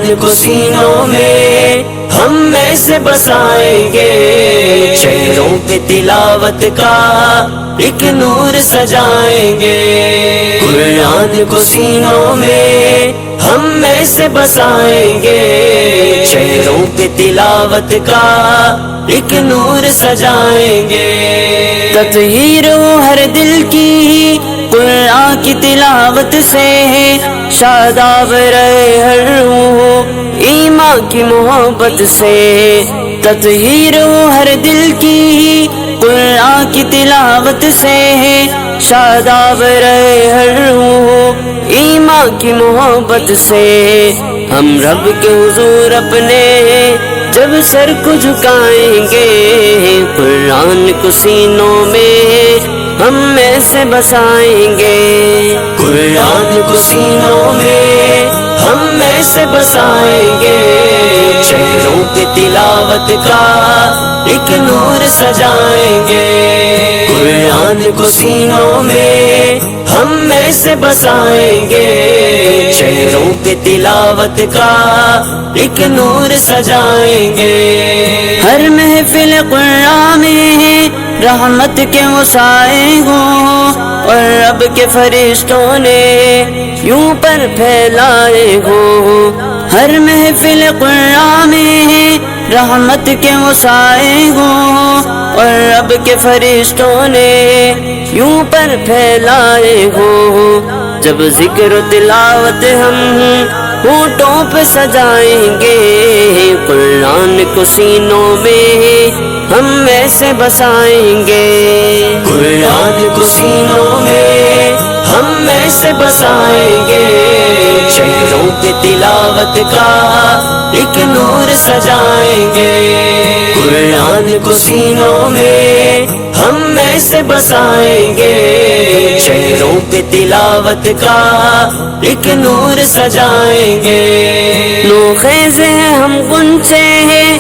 قرآن کو سینوں میں ہم میں سے بسائیں گے، چہروں پہ تلاوت کا ایک نور سجائیں گے۔ قرآن کو سینوں میں ہم میں سے بسائیں گے، چہروں پہ تلاوت کا ایک نور سجائیں گے۔ تطہیر ہو ہر دل کی قرآن کی تلاوت سے، شاداب رہے ہر روح ایمان کی محبت سے۔ تطہیر ہو ہر دل کی قرآن کی تلاوت سے، شاداب رہے ہر روح ایمان کی محبت سے۔ ہم رب کے حضور اپنے جب سر کو جھکائیں گے، قرآن کو سینوں میں ہم میں سے بسائیں گے۔ قرآن کو سینوں میں ہم میں سے بسائیں گے، چہروں پہ تلاوت کا ایک نور سجائیں گے۔ قرآن کو سینوں میں ہم میں سے بسائیں گے، چہروں پہ تلاوت کا ایک نور سجائیں گے۔ ہر محفل قرآن میں رحمت کے مسائے ہوں، اور رب کے فرشتوں نے یوں پر پھیلائے ہوں۔ ہر محفل قرآن میں رحمت کے مسائے ہوں، اور رب کے فرشتوں نے یوں پر پھیلائے ہوں۔ جب ذکر و تلاوت ہم ہونٹوں پہ سجائیں گے، قرآن کو سینوں میں ہم میں سے بسائیں گے۔ قرآن کو سینوں میں ہم میں سے بسائیں گے، چہروں پہ تلاوت کا ایک نور سجائیں گے۔ قرآن کو سینوں میں ہم میں سے بسائیں گے، چہروں پہ تلاوت کا ایک نور سجائیں گے۔ نو خیز ہیں ہم غنچے ہیں